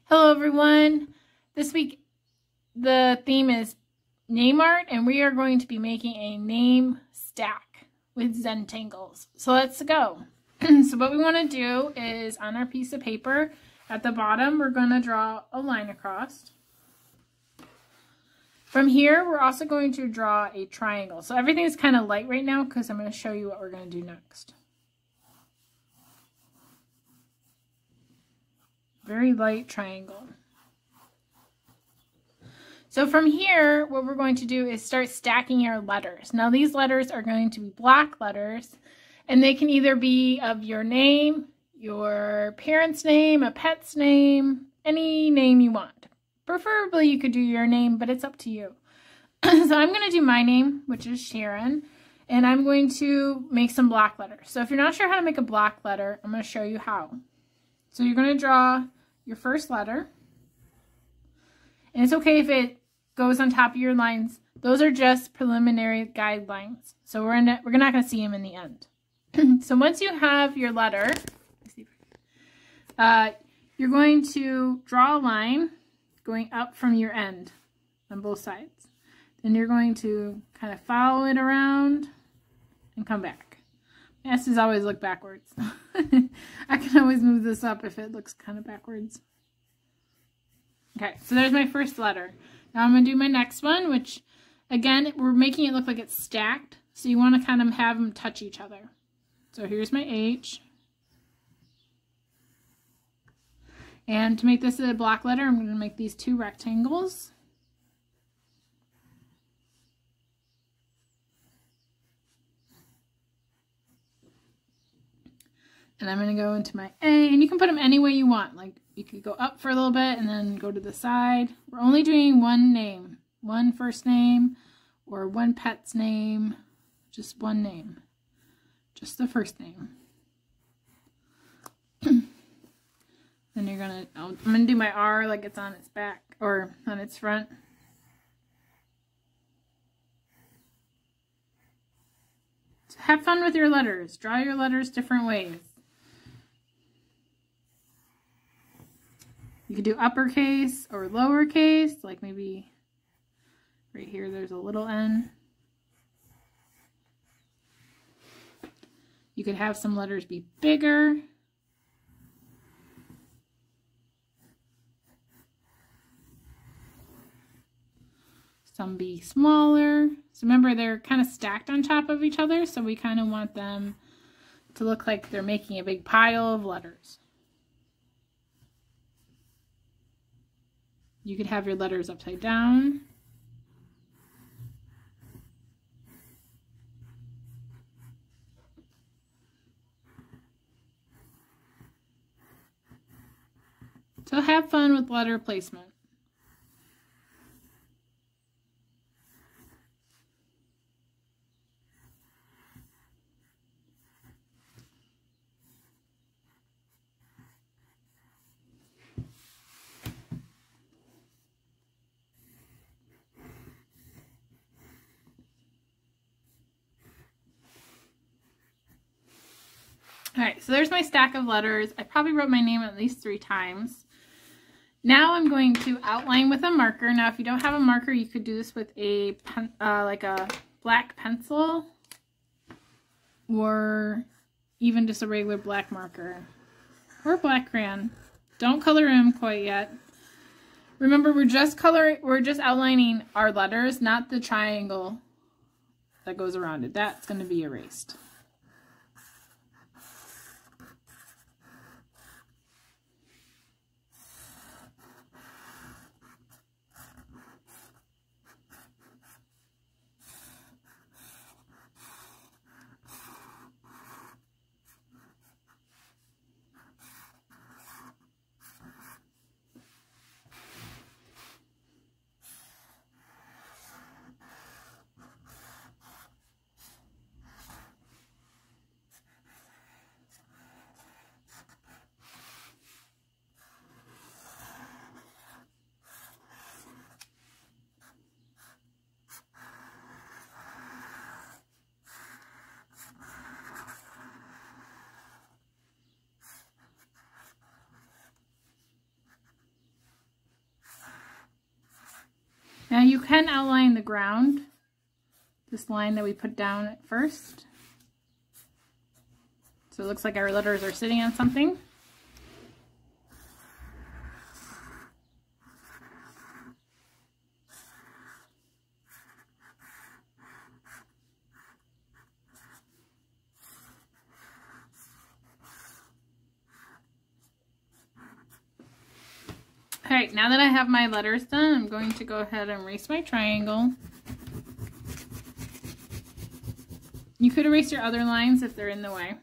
Hello everyone. This week the theme is name art and we are going to be making a name stack with Zentangles. So let's go. So what we want to do is on our piece of paper at the bottom we're going to draw a line across. From here we're also going to draw a triangle. So everything is kind of light right now because I'm going to show you what we're going to do next. Very light triangle. So from here, what we're going to do is start stacking your letters. Now these letters are going to be block letters, and they can either be of your name, your parent's name, a pet's name, any name you want. Preferably you could do your name, but it's up to you. So I'm going to do my name, which is Sharon, and I'm going to make some block letters. So if you're not sure how to make a block letter, I'm going to show you how. So you're going to draw your first letter, and it's okay if it goes on top of your lines. Those are just preliminary guidelines, so we're not going to see them in the end. So once you have your letter, you're going to draw a line going up from your end on both sides. Then you're going to kind of follow it around and come back. S's always look backwards. I can always move this up if it looks kind of backwards. Okay, so there's my first letter. Now I'm going to do my next one, which, again, we're making it look like it's stacked. So you want to kind of have them touch each other. So here's my H. And to make this a block letter, I'm going to make these two rectangles. And I'm going to go into my A, and you can put them any way you want. Like, you could go up for a little bit and then go to the side. We're only doing one name, one first name, or one pet's name, just one name, just the first name. Then you're going to, I'm going to do my R like it's on its back, or on its front. So have fun with your letters. Draw your letters different ways. You could do uppercase or lowercase, like maybe right here there's a little n. You could have some letters be bigger. Some be smaller. So remember, they're kind of stacked on top of each other, so we kind of want them to look like they're making a big pile of letters. You could have your letters upside down. So have fun with letter placement. Alright, so there's my stack of letters. I probably wrote my name at least 3 times. Now I'm going to outline with a marker. Now if you don't have a marker, you could do this with a like a black pencil, or even just a regular black marker, or black crayon. Don't color in quite yet. Remember, we're just outlining our letters, not the triangle that goes around it. That's going to be erased. you can outline the ground, this line that we put down at first. So it looks like our letters are sitting on something. Alright, now that I have my letters done, I'm going to go ahead and erase my triangle. You could erase your other lines if they're in the way.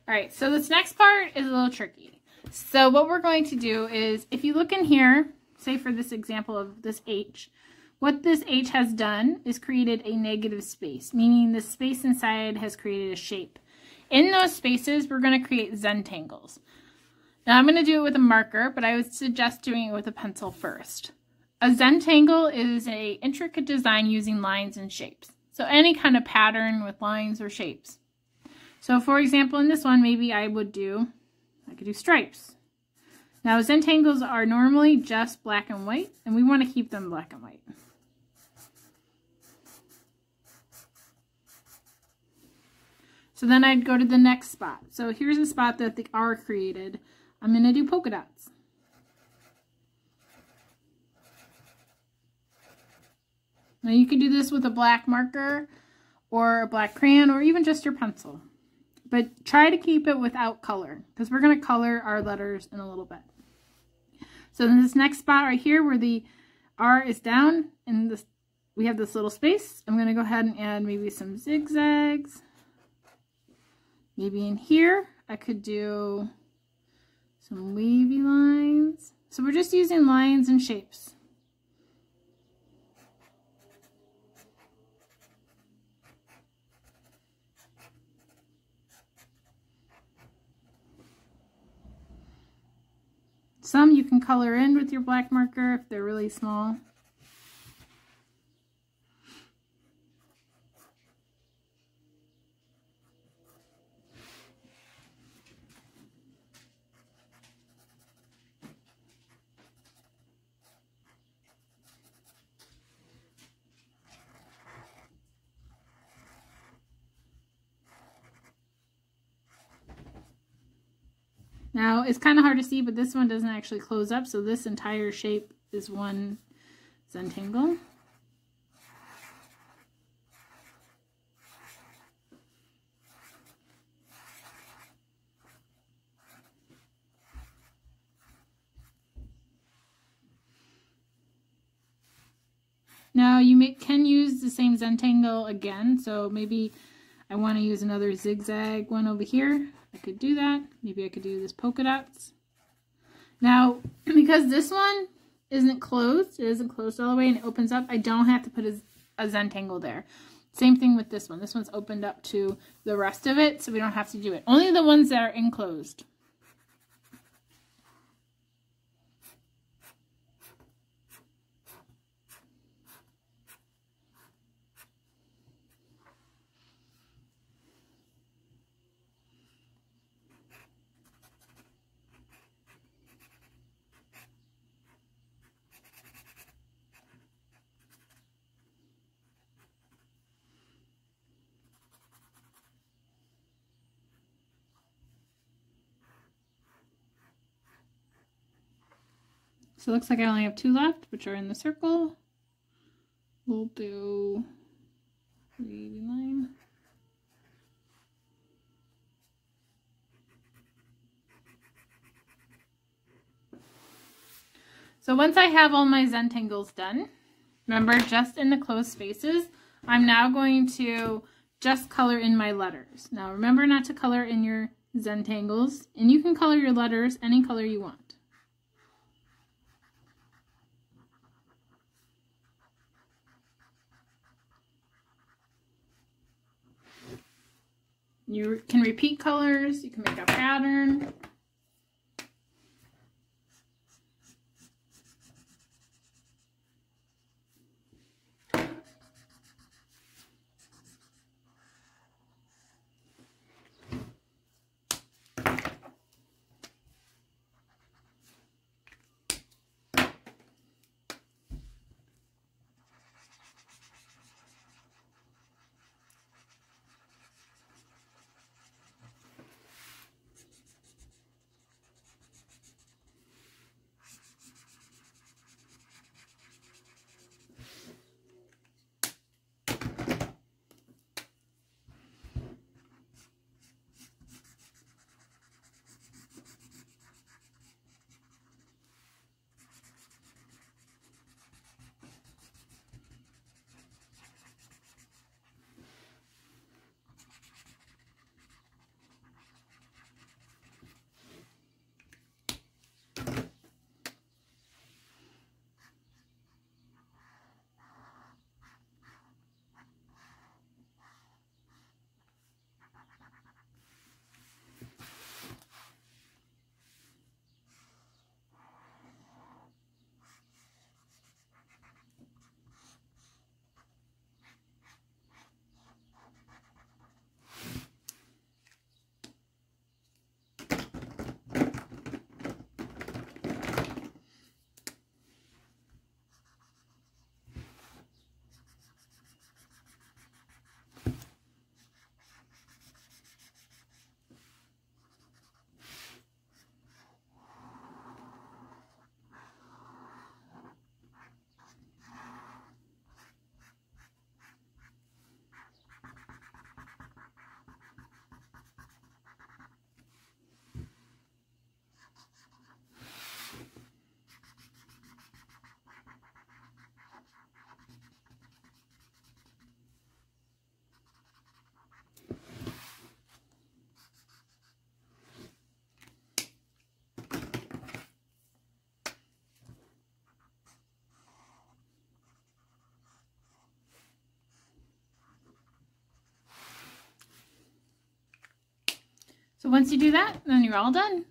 Alright, so this next part is a little tricky. So what we're going to do is, if you look in here, say for this example of this H, what this H has done is created a negative space, meaning the space inside has created a shape. In those spaces, we're going to create Zentangles. Now I'm going to do it with a marker, but I would suggest doing it with a pencil first. A Zentangle is an intricate design using lines and shapes. So any kind of pattern with lines or shapes. So for example, in this one, maybe I could do stripes. Now Zentangles are normally just black and white, and we want to keep them black and white. So then I'd go to the next spot. So here's a spot that the R created. I'm going to do polka dots. Now you can do this with a black marker or a black crayon or even just your pencil. But try to keep it without color because we're going to color our letters in a little bit. So in this next spot right here where the R is down and we have this little space, I'm going to go ahead and add maybe some zigzags. Maybe in here, I could do some wavy lines. So we're just using lines and shapes. Some you can color in with your black marker if they're really small. Now, it's kind of hard to see, but this one doesn't actually close up, so this entire shape is one Zentangle. Now, you can use the same Zentangle again, so maybe I want to use another zigzag one over here. I could do that. Maybe I could do this polka dots. Now, because this one isn't closed, it isn't closed all the way and it opens up, I don't have to put a Zentangle there. Same thing with this one. This one's opened up to the rest of it, so we don't have to do it. Only the ones that are enclosed. So it looks like I only have 2 left, which are in the circle. We'll do wavy line. So once I have all my Zentangles done, remember just in the closed spaces, I'm now going to just color in my letters. Now remember not to color in your Zentangles, and you can color your letters any color you want. You can repeat colors, you can make a pattern. So once you do that, then you're all done.